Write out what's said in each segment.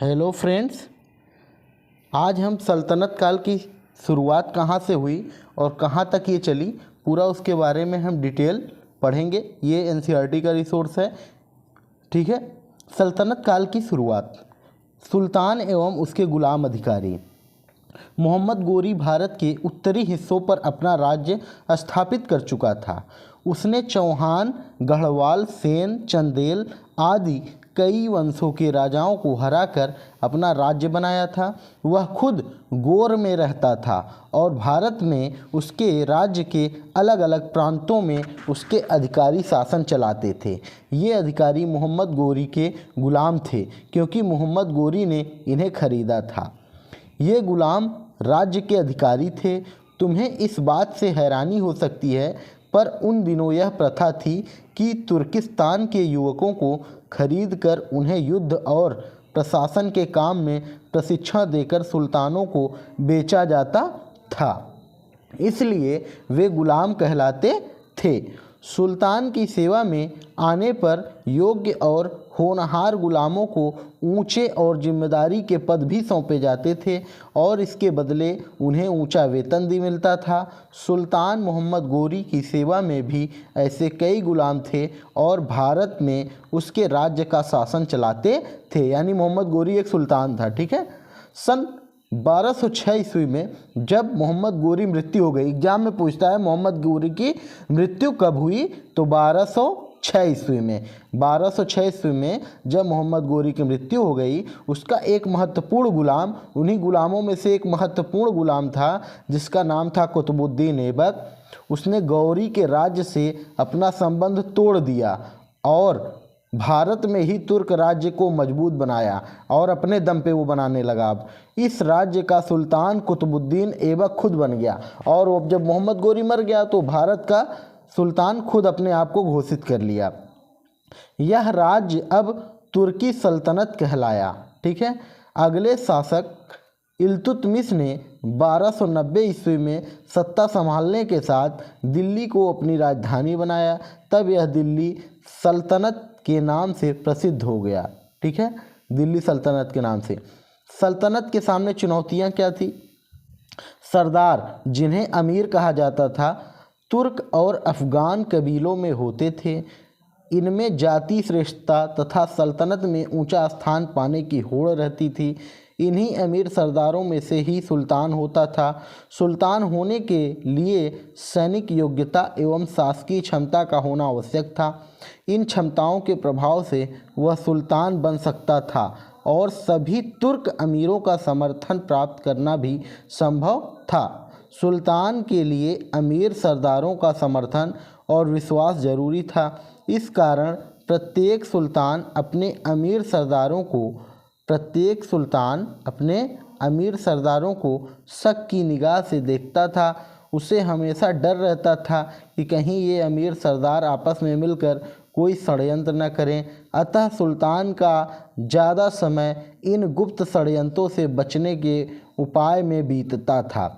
Hello friends, आज हम सल्तनत काल की शुरुआत कहाँ से हुई और कहाँ तक ये चली, पूरा उसके बारे में हम डिटेल पढ़ेंगे। ये एनसीईआरटी का रिसोर्स है। ठीक है। सल्तनत काल की शुरुआत। सुल्तान एवं उसके गुलाम अधिकारी। मोहम्मद गोरी भारत के उत्तरी हिस्सों पर अपना राज्य स्थापित कर चुका था। उसने चौहान, गढ़वाल, सेन, चंदेल आदि कई वंशों के राजाओं को हराकर अपना राज्य बनाया था। वह खुद गौर में रहता था और भारत में उसके राज्य के अलग अलग प्रांतों में उसके अधिकारी शासन चलाते थे। ये अधिकारी मोहम्मद गोरी के गुलाम थे, क्योंकि मोहम्मद गोरी ने इन्हें खरीदा था। ये गुलाम राज्य के अधिकारी थे। तुम्हें इस बात से हैरानी हो सकती है, पर उन दिनों यह प्रथा थी कि तुर्किस्तान के युवकों को खरीदकर उन्हें युद्ध और प्रशासन के काम में प्रशिक्षण देकर सुल्तानों को बेचा जाता था। इसलिए वे गुलाम कहलाते थे। सुल्तान की सेवा में आने पर योग्य और होनहार गुलामों को ऊंचे और जिम्मेदारी के पद भी सौंपे जाते थे और इसके बदले उन्हें ऊंचा वेतन भी मिलता था। सुल्तान मोहम्मद गोरी की सेवा में भी ऐसे कई गुलाम थे और भारत में उसके राज्य का शासन चलाते थे। यानी मोहम्मद गोरी एक सुल्तान था। ठीक है। सन 1206 ईस्वी में जब मोहम्मद गोरी मृत्यु हो गई, एग्जाम में पूछता है मोहम्मद गोरी की मृत्यु कब हुई, तो 1206 ईस्वी में। 1206 ईस्वी में जब मोहम्मद गोरी की मृत्यु हो गई, उसका एक महत्वपूर्ण गुलाम, उन्हीं गुलामों में से एक महत्वपूर्ण गुलाम था जिसका नाम था कुतुबुद्दीन ऐबक। उसने गौरी के राज्य से अपना संबंध तोड़ दिया और भारत में ही तुर्क राज्य को मजबूत बनाया और अपने दम पे वो बनाने लगा। अब इस राज्य का सुल्तान कुतुबुद्दीन ऐबक खुद बन गया और अब जब मोहम्मद गोरी मर गया तो भारत का सुल्तान खुद अपने आप को घोषित कर लिया। यह राज्य अब तुर्की सल्तनत कहलाया। ठीक है। अगले शासक इल्तुतमिश ने 1290 ईस्वी में सत्ता संभालने के साथ दिल्ली को अपनी राजधानी बनाया। तब यह दिल्ली सल्तनत के नाम से प्रसिद्ध हो गया। ठीक है। दिल्ली सल्तनत के नाम से। सल्तनत के सामने चुनौतियां क्या थी? सरदार, जिन्हें अमीर कहा जाता था, तुर्क और अफ़गान कबीलों में होते थे। इनमें जाति श्रेष्ठता तथा सल्तनत में ऊंचा स्थान पाने की होड़ रहती थी। इन्हीं अमीर सरदारों में से ही सुल्तान होता था। सुल्तान होने के लिए सैनिक योग्यता एवं शासकीय क्षमता का होना आवश्यक था। इन क्षमताओं के प्रभाव से वह सुल्तान बन सकता था और सभी तुर्क अमीरों का समर्थन प्राप्त करना भी संभव था। सुल्तान के लिए अमीर सरदारों का समर्थन और विश्वास जरूरी था। इस कारण प्रत्येक सुल्तान अपने अमीर सरदारों को शक की निगाह से देखता था। उसे हमेशा डर रहता था कि कहीं ये अमीर सरदार आपस में मिलकर कोई षड्यंत्र न करें। अतः सुल्तान का ज़्यादा समय इन गुप्त षड्यंत्रों से बचने के उपाय में बीतता था।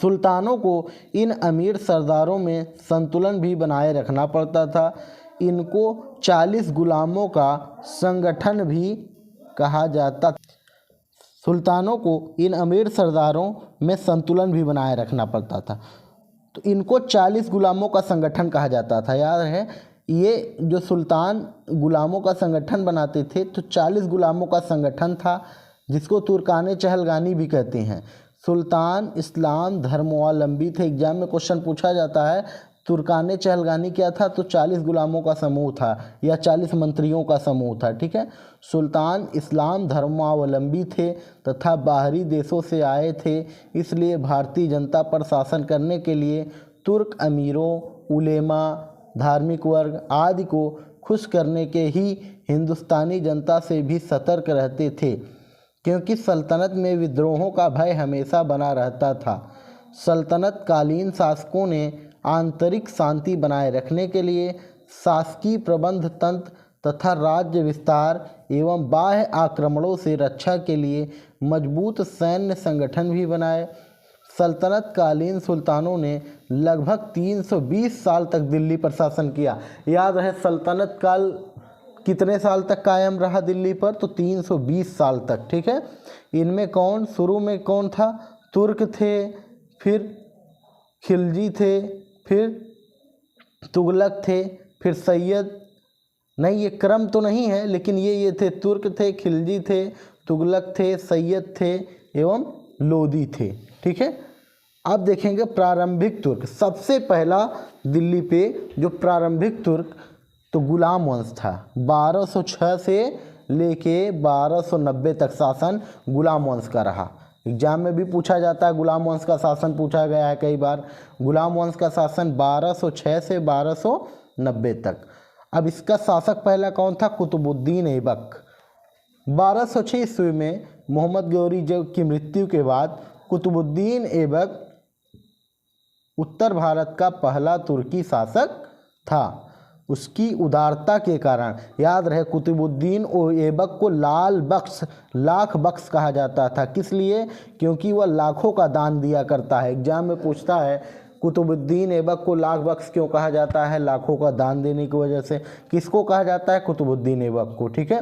सुल्तानों को इन अमीर सरदारों में संतुलन भी बनाए रखना पड़ता था। इनको 40 गुलामों का संगठन भी कहा जाता था। सुल्तानों को इन अमीर सरदारों में संतुलन भी बनाए रखना पड़ता था, तो इनको 40 गुलामों का संगठन कहा जाता था। याद है, ये जो सुल्तान गुलामों का संगठन बनाते थे, तो 40 गुलामों का संगठन था जिसको तुर्काने चहलगानी भी कहते हैं। सुल्तान इस्लाम धर्मावलंबी थे। एग्जाम में क्वेश्चन पूछा जाता है तुर्काने चहलगानी क्या था, तो 40 गुलामों का समूह था या 40 मंत्रियों का समूह था। ठीक है। सुल्तान इस्लाम धर्मावलंबी थे तथा बाहरी देशों से आए थे, इसलिए भारतीय जनता पर शासन करने के लिए तुर्क अमीरों, उलेमा, धार्मिक वर्ग आदि को खुश करने के ही हिंदुस्तानी जनता से भी सतर्क रहते थे, क्योंकि सल्तनत में विद्रोहों का भय हमेशा बना रहता था। सल्तनत कालीन शासकों ने आंतरिक शांति बनाए रखने के लिए शासकीय प्रबंध तंत्र तथा राज्य विस्तार एवं बाह्य आक्रमणों से रक्षा के लिए मजबूत सैन्य संगठन भी बनाए। सल्तनत कालीन सुल्तानों ने लगभग 320 साल तक दिल्ली पर शासन किया। याद रहे, सल्तनत काल कितने साल तक कायम रहा दिल्ली पर? तो 320 साल तक। ठीक है, इनमें कौन शुरू में कौन था? तुर्क थे, फिर खिलजी थे, फिर तुगलक थे, फिर सैयद। नहीं, ये क्रम तो नहीं है, लेकिन ये थे, तुर्क थे, खिलजी थे, तुगलक थे, सैयद थे एवं लोदी थे। ठीक है, अब देखेंगे प्रारंभिक तुर्क। सबसे पहला दिल्ली पे जो प्रारंभिक तुर्क तो गुलाम वंश था। 1206 से लेके 1290 तक शासन गुलाम वंश का रहा। एग्जाम में भी पूछा जाता है, गुलाम वंश का शासन पूछा गया है कई बार। गुलाम वंश का शासन 1206 से 1290 तक। अब इसका शासक पहला कौन था? कुतुबुद्दीन ऐबक। 1206 ईस्वी में मोहम्मद गौरी की मृत्यु के बाद कुतुबुद्दीन ऐबक उत्तर भारत का पहला तुर्की शासक था। उसकी उदारता के कारण, याद रहे, कुतुबुद्दीन ऐबक को लाख बख्श कहा जाता था। किस लिए? क्योंकि वह लाखों का दान दिया करता है। एग्जाम में पूछता है कुतुबुद्दीन ऐबक को लाख बख्श क्यों कहा जाता है? लाखों का दान देने की वजह से। किसको कहा जाता है? कुतुबुद्दीन ऐबक को। ठीक है,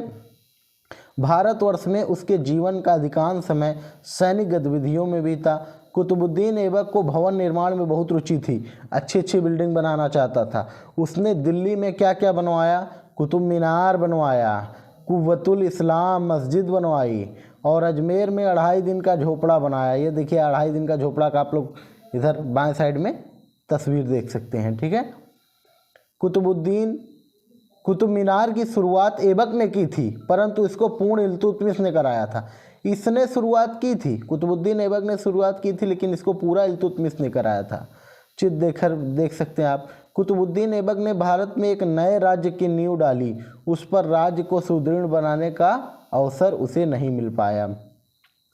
भारतवर्ष में उसके जीवन का अधिकांश समय सैनिक गतिविधियों में बीता। कुतुबुद्दीन ऐबक को भवन निर्माण में बहुत रुचि थी, अच्छी अच्छी बिल्डिंग बनाना चाहता था। उसने दिल्ली में क्या क्या बनवाया? कुतुब मीनार बनवाया, कुव्वतुल इस्लाम मस्जिद बनवाई, और अजमेर में 2.5 दिन का झोपड़ा बनाया। ये देखिए 2.5 दिन का झोपड़ा का आप लोग इधर बाएं साइड में तस्वीर देख सकते हैं। ठीक है, कुतुब मीनार की शुरुआत ऐबक ने की थी, परंतु इसको पूर्ण इल्तुतमिश ने कराया था। इसने शुरुआत की थी, कुतुबुद्दीन ऐबक ने शुरुआत की थी, लेकिन इसको पूरा इल्तुतमिश ने कराया था। चित्र देख सकते हैं आप। कुतुबुद्दीन ऐबक ने भारत में एक नए राज्य की नींव डाली, उस पर राज्य को सुदृढ़ बनाने का अवसर उसे नहीं मिल पाया।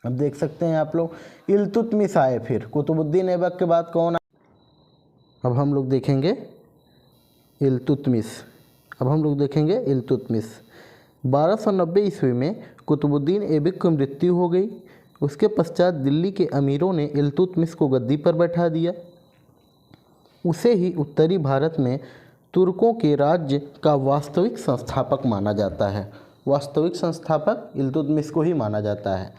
अब देख सकते हैं आप लोग, इल्तुतमिश आए। फिर कुतुबुद्दीन ऐबक के बाद कौन आए? अब हम लोग देखेंगे इल्तुतमिश। 1290 ईस्वी में कुतुबुद्दीन ऐबक की मृत्यु हो गई। उसके पश्चात दिल्ली के अमीरों ने इल्तुतमिश को गद्दी पर बैठा दिया। उसे ही उत्तरी भारत में तुर्कों के राज्य का वास्तविक संस्थापक माना जाता है। वास्तविक संस्थापक इल्तुतमिश को ही माना जाता है।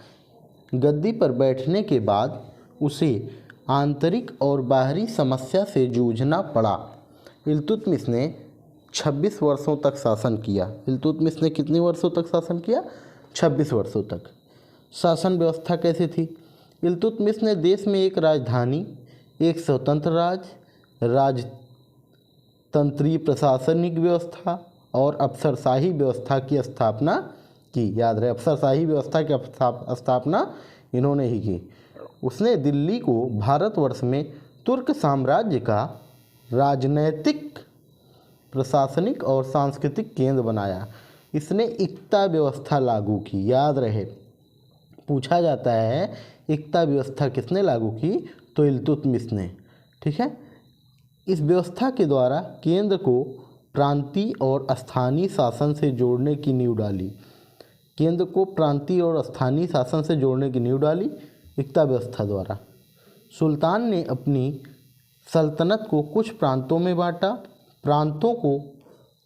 गद्दी पर बैठने के बाद उसे आंतरिक और बाहरी समस्या से जूझना पड़ा। इल्तुतमिश ने 26 वर्षों तक शासन किया। इल्तुतमिश ने कितने वर्षों तक शासन किया? 26 वर्षों तक। शासन व्यवस्था कैसी थी? इल्तुतमिश ने देश में एक राजधानी, एक स्वतंत्र राजतंत्रीय प्रशासनिक व्यवस्था और अफसरशाही व्यवस्था की स्थापना की। याद रहे, अफसरशाही व्यवस्था की स्थापना इन्होंने ही की। उसने दिल्ली को भारतवर्ष में तुर्क साम्राज्य का राजनैतिक, प्रशासनिक और सांस्कृतिक केंद्र बनाया। इसने इक्ता व्यवस्था लागू की। याद रहे, पूछा जाता है इक्ता व्यवस्था किसने लागू की? तो इल्तुतमिश ने। ठीक है, इस व्यवस्था के द्वारा केंद्र को प्रांतीय और स्थानीय शासन से जोड़ने की नींव डाली। केंद्र को प्रांतीय और स्थानीय शासन से जोड़ने की नींव डाली इक्ता व्यवस्था द्वारा। सुल्तान ने अपनी सल्तनत को कुछ प्रांतों में बांटा। प्रांतों को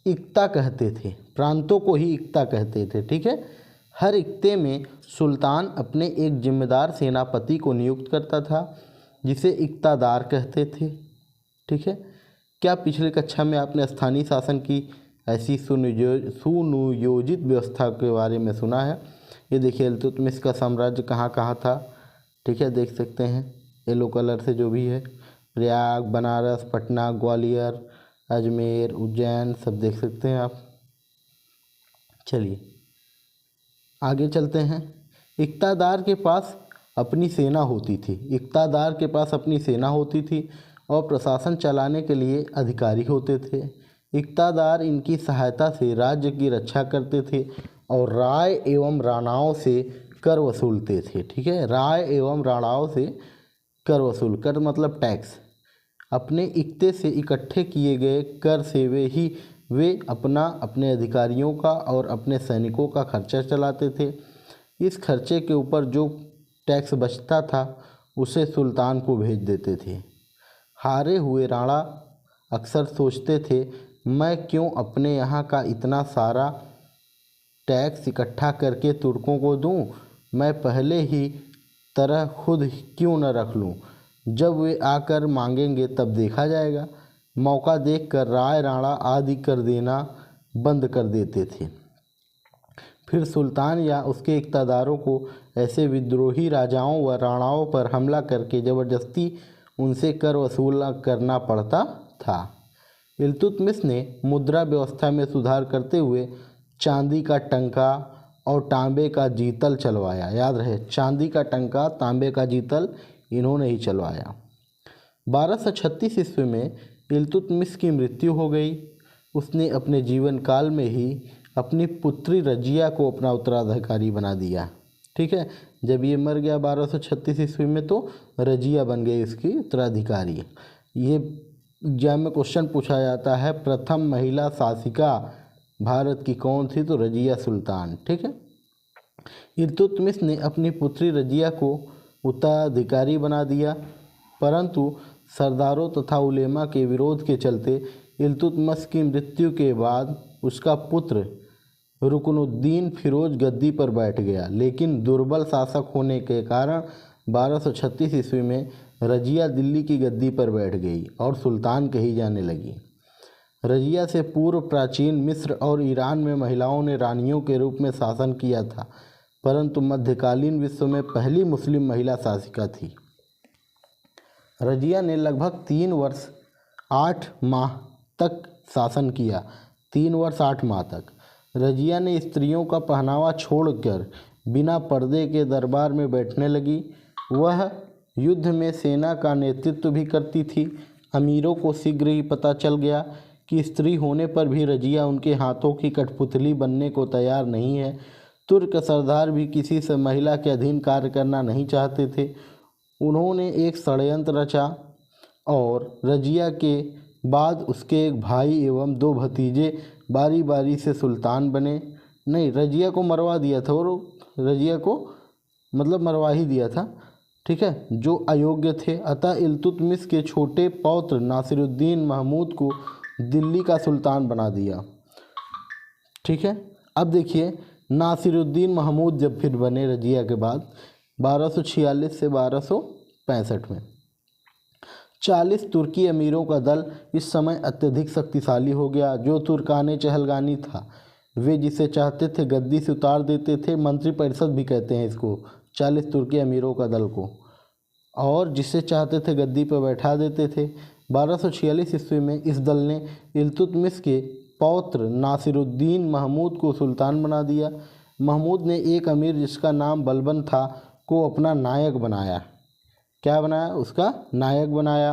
इक्ता कहते थे, प्रांतों को ही इक्ता कहते थे। ठीक है, हर इक्ते में सुल्तान अपने एक जिम्मेदार सेनापति को नियुक्त करता था, जिसे इक्तादार कहते थे। ठीक है, क्या पिछले कक्षा में आपने स्थानीय शासन की ऐसी सुनियोजित व्यवस्था के बारे में सुना है? ये देखिए इल्तुतमिश का साम्राज्य कहाँ कहाँ था। ठीक है, देख सकते हैं येलो कलर से जो भी है, प्रयाग, बनारस, पटना, ग्वालियर, अजमेर, उज्जैन, सब देख सकते हैं आप। चलिए आगे चलते हैं। इक्तादार के पास अपनी सेना होती थी और प्रशासन चलाने के लिए अधिकारी होते थे। इक्तादार इनकी सहायता से राज्य की रक्षा करते थे और राय एवं राणाओं से कर वसूलते थे। ठीक है, राय एवं राणाओं से कर वसूल, कर मतलब टैक्स। अपने इक्ते से इकट्ठे किए गए कर से वे अपने अधिकारियों का और अपने सैनिकों का खर्चा चलाते थे। इस खर्चे के ऊपर जो टैक्स बचता था उसे सुल्तान को भेज देते थे। हारे हुए राणा अक्सर सोचते थे, मैं क्यों अपने यहाँ का इतना सारा टैक्स इकट्ठा करके तुर्कों को दूं, मैं पहले ही तरह खुद क्यों न रख लूं। जब वे आकर मांगेंगे तब देखा जाएगा। मौका देखकर राय राणा आदि कर देना बंद कर देते थे। फिर सुल्तान या उसके इक़्तिदारों को ऐसे विद्रोही राजाओं व राणाओं पर हमला करके ज़बरदस्ती उनसे कर वसूल करना पड़ता था। इल्तुतमिश ने मुद्रा व्यवस्था में सुधार करते हुए चांदी का टंका और तांबे का जीतल चलवाया। याद रहे, चांदी का टंका, तांबे का जीतल इन्होंने ही चलवाया। 1236 ईस्वी में इल्तुतमिश की मृत्यु हो गई। उसने अपने जीवन काल में ही अपनी पुत्री रजिया को अपना उत्तराधिकारी बना दिया। ठीक है, जब ये मर गया 1236 ईस्वी में तो रजिया बन गई उसकी उत्तराधिकारी। ये एग्जाम में क्वेश्चन पूछा जाता है, प्रथम महिला शासिका भारत की कौन थी? तो रजिया सुल्तान। ठीक है, इल्तुतमिश ने अपनी पुत्री रजिया को उत्तराधिकारी बना दिया, परंतु सरदारों तथा उलेमा के विरोध के चलते इल्तुतमिश की मृत्यु के बाद उसका पुत्र रुकनुद्दीन फिरोज गद्दी पर बैठ गया। लेकिन दुर्बल शासक होने के कारण 1236 ईस्वी में रजिया दिल्ली की गद्दी पर बैठ गई और सुल्तान कही जाने लगी। रजिया से पूर्व प्राचीन मिस्र और ईरान में महिलाओं ने रानियों के रूप में शासन किया था, परंतु मध्यकालीन विश्व में पहली मुस्लिम महिला शासिका थी। रजिया ने लगभग 3 वर्ष 8 माह तक शासन किया। 3 वर्ष 8 माह तक रजिया ने स्त्रियों का पहनावा छोड़कर बिना पर्दे के दरबार में बैठने लगी। वह युद्ध में सेना का नेतृत्व भी करती थी। अमीरों को शीघ्र ही पता चल गया कि स्त्री होने पर भी रजिया उनके हाथों की कठपुतली बनने को तैयार नहीं है। तुर्क सरदार भी किसी से महिला के अधीन कार्य करना नहीं चाहते थे। उन्होंने एक षड्यंत्र रचा और रजिया के बाद उसके एक भाई एवं 2 भतीजे बारी बारी से सुल्तान बने। नहीं, रजिया को मरवा दिया था और रजिया को मतलब मरवा ही दिया था। ठीक है, जो अयोग्य थे। अतः इल्तुतमिश के छोटे पौत्र नासिरुद्दीन महमूद को दिल्ली का सुल्तान बना दिया। ठीक है, अब देखिए नासिरुद्दीन महमूद जब फिर बने रजिया के बाद 1246 से 1265 में 40 तुर्की अमीरों का दल इस समय अत्यधिक शक्तिशाली हो गया। जो तुर्काने चहलगानी था, वे जिसे चाहते थे गद्दी से उतार देते थे। मंत्रिपरिषद भी कहते हैं इसको, 40 तुर्की अमीरों का दल को, और जिसे चाहते थे गद्दी पर बैठा देते थे। 1246 ईस्वी में इस दल ने इल्तुतमिश के पौत्र नासिरुद्दीन महमूद को सुल्तान बना दिया। महमूद ने एक अमीर जिसका नाम बलबन था को अपना नायक बनाया। क्या बनाया? उसका नायक बनाया।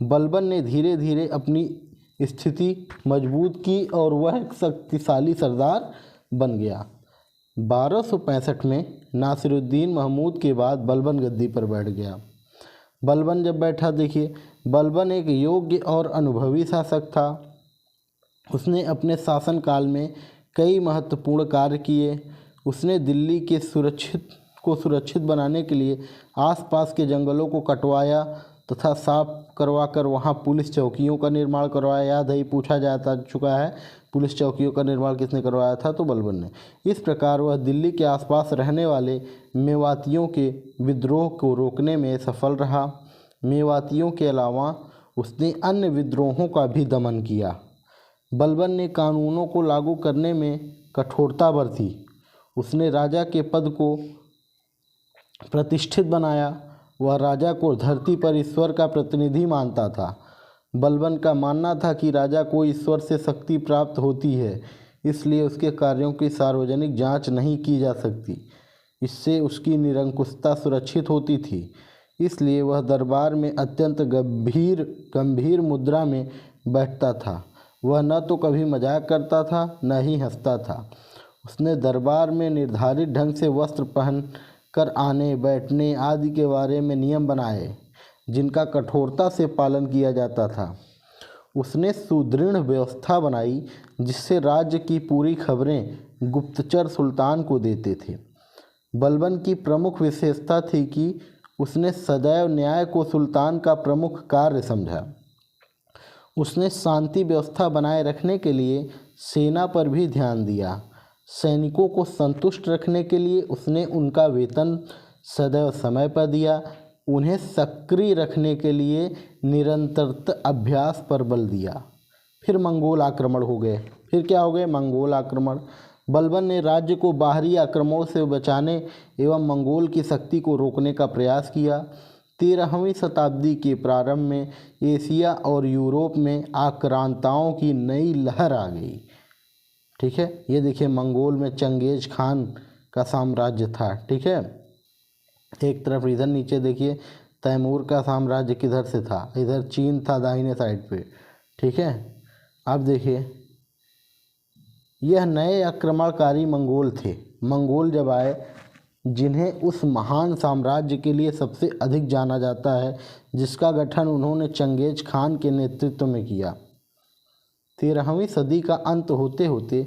बलबन ने धीरे धीरे अपनी स्थिति मजबूत की और वह एक शक्तिशाली सरदार बन गया। 1265 में नासिरुद्दीन महमूद के बाद बलबन गद्दी पर बैठ गया। बलबन जब बैठा, देखिए बलबन एक योग्य और अनुभवी शासक था। उसने अपने शासनकाल में कई महत्वपूर्ण कार्य किए। उसने दिल्ली के सुरक्षित बनाने के लिए आसपास के जंगलों को कटवाया तथा साफ करवाकर वहां पुलिस चौकियों का निर्माण करवाया। याद है, पूछा जाता चुका है, पुलिस चौकियों का निर्माण किसने करवाया था? तो बलबन ने। इस प्रकार वह दिल्ली के आसपास रहने वाले मेवातियों के विद्रोह को रोकने में सफल रहा। मेवातियों के अलावा उसने अन्य विद्रोहों का भी दमन किया। बलबन ने कानूनों को लागू करने में कठोरता बरती। उसने राजा के पद को प्रतिष्ठित बनाया। वह राजा को धरती पर ईश्वर का प्रतिनिधि मानता था। बलबन का मानना था कि राजा को ईश्वर से शक्ति प्राप्त होती है, इसलिए उसके कार्यों की सार्वजनिक जांच नहीं की जा सकती। इससे उसकी निरंकुशता सुरक्षित होती थी। इसलिए वह दरबार में अत्यंत गंभीर मुद्रा में बैठता था। वह न तो कभी मजाक करता था न ही हंसता था। उसने दरबार में निर्धारित ढंग से वस्त्र पहन कर आने बैठने आदि के बारे में नियम बनाए, जिनका कठोरता से पालन किया जाता था। उसने सुदृढ़ व्यवस्था बनाई जिससे राज्य की पूरी खबरें गुप्तचर सुल्तान को देते थे। बलबन की प्रमुख विशेषता थी कि उसने सदैव न्याय को सुल्तान का प्रमुख कार्य समझा। उसने शांति व्यवस्था बनाए रखने के लिए सेना पर भी ध्यान दिया। सैनिकों को संतुष्ट रखने के लिए उसने उनका वेतन सदैव समय पर दिया। उन्हें सक्रिय रखने के लिए निरंतर अभ्यास पर बल दिया। फिर मंगोल आक्रमण हो गए। फिर क्या हो गए? मंगोल आक्रमण। बलबन ने राज्य को बाहरी आक्रमणों से बचाने एवं मंगोल की शक्ति को रोकने का प्रयास किया। 13वीं शताब्दी के प्रारंभ में एशिया और यूरोप में आक्रांताओं की नई लहर आ गई। ठीक है, ये देखिए मंगोल में चंगेज खान का साम्राज्य था। ठीक है, एक तरफ इधर नीचे देखिए तैमूर का साम्राज्य किधर से था, इधर चीन था दाहिने साइड पे। ठीक है, अब देखिए यह नए आक्रमणकारी मंगोल थे। मंगोल जब आए, जिन्हें उस महान साम्राज्य के लिए सबसे अधिक जाना जाता है, जिसका गठन उन्होंने चंगेज खान के नेतृत्व में किया। 13वीं सदी का अंत होते होते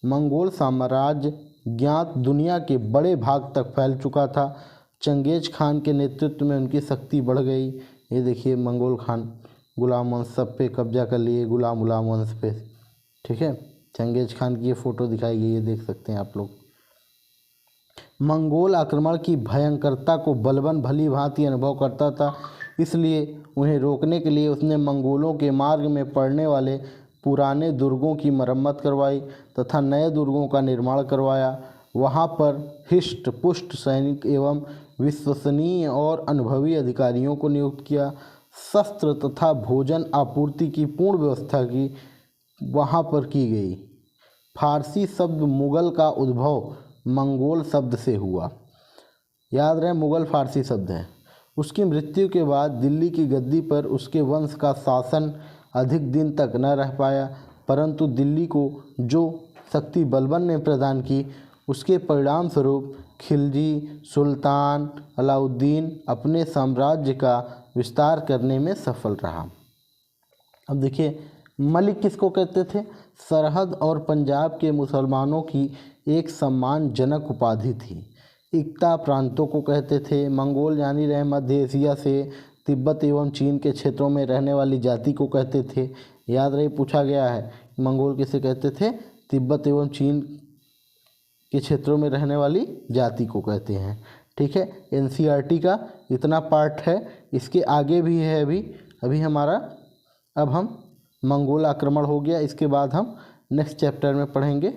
मंगोल साम्राज्य ज्ञात दुनिया के बड़े भाग तक फैल चुका था। चंगेज खान के नेतृत्व में उनकी शक्ति बढ़ गई। ये देखिए मंगोल खान गुलाम वंश सब पे कब्जा कर लिए, गुलाम वंश पे। ठीक है, चंगेज खान की ये फ़ोटो दिखाई गई है, देख सकते हैं आप लोग। मंगोल आक्रमण की भयंकरता को बलबन भली भांति अनुभव करता था, इसलिए उन्हें रोकने के लिए उसने मंगोलों के मार्ग में पड़ने वाले पुराने दुर्गों की मरम्मत करवाई तथा नए दुर्गों का निर्माण करवाया। वहाँ पर हिष्ट पुष्ट सैनिक एवं विश्वसनीय और अनुभवी अधिकारियों को नियुक्त किया। शस्त्र तथा भोजन आपूर्ति की पूर्ण व्यवस्था की वहाँ पर की गई। फारसी शब्द मुग़ल का उद्भव मंगोल शब्द से हुआ। याद रहे, मुग़ल फारसी शब्द है। उसकी मृत्यु के बाद दिल्ली की गद्दी पर उसके वंश का शासन अधिक दिन तक न रह पाया, परंतु दिल्ली को जो शक्ति बलबन ने प्रदान की, उसके परिणाम स्वरूप खिलजी सुल्तान अलाउद्दीन अपने साम्राज्य का विस्तार करने में सफल रहा। अब देखिए मलिक किसको कहते थे? सरहद और पंजाब के मुसलमानों की एक सम्मानजनक उपाधि थी। इक्ता प्रांतों को कहते थे। मंगोल यानी रहे मध्य एशिया से तिब्बत एवं चीन के क्षेत्रों में रहने वाली जाति को कहते थे। याद रहे, पूछा गया है मंगोल किसे कहते थे? तिब्बत एवं चीन के क्षेत्रों में रहने वाली जाति को कहते हैं। ठीक है, एनसीईआरटी का इतना पार्ट है, इसके आगे भी है अभी हमारा। अब हम मंगोल आक्रमण हो गया, इसके बाद हम नेक्स्ट चैप्टर में पढ़ेंगे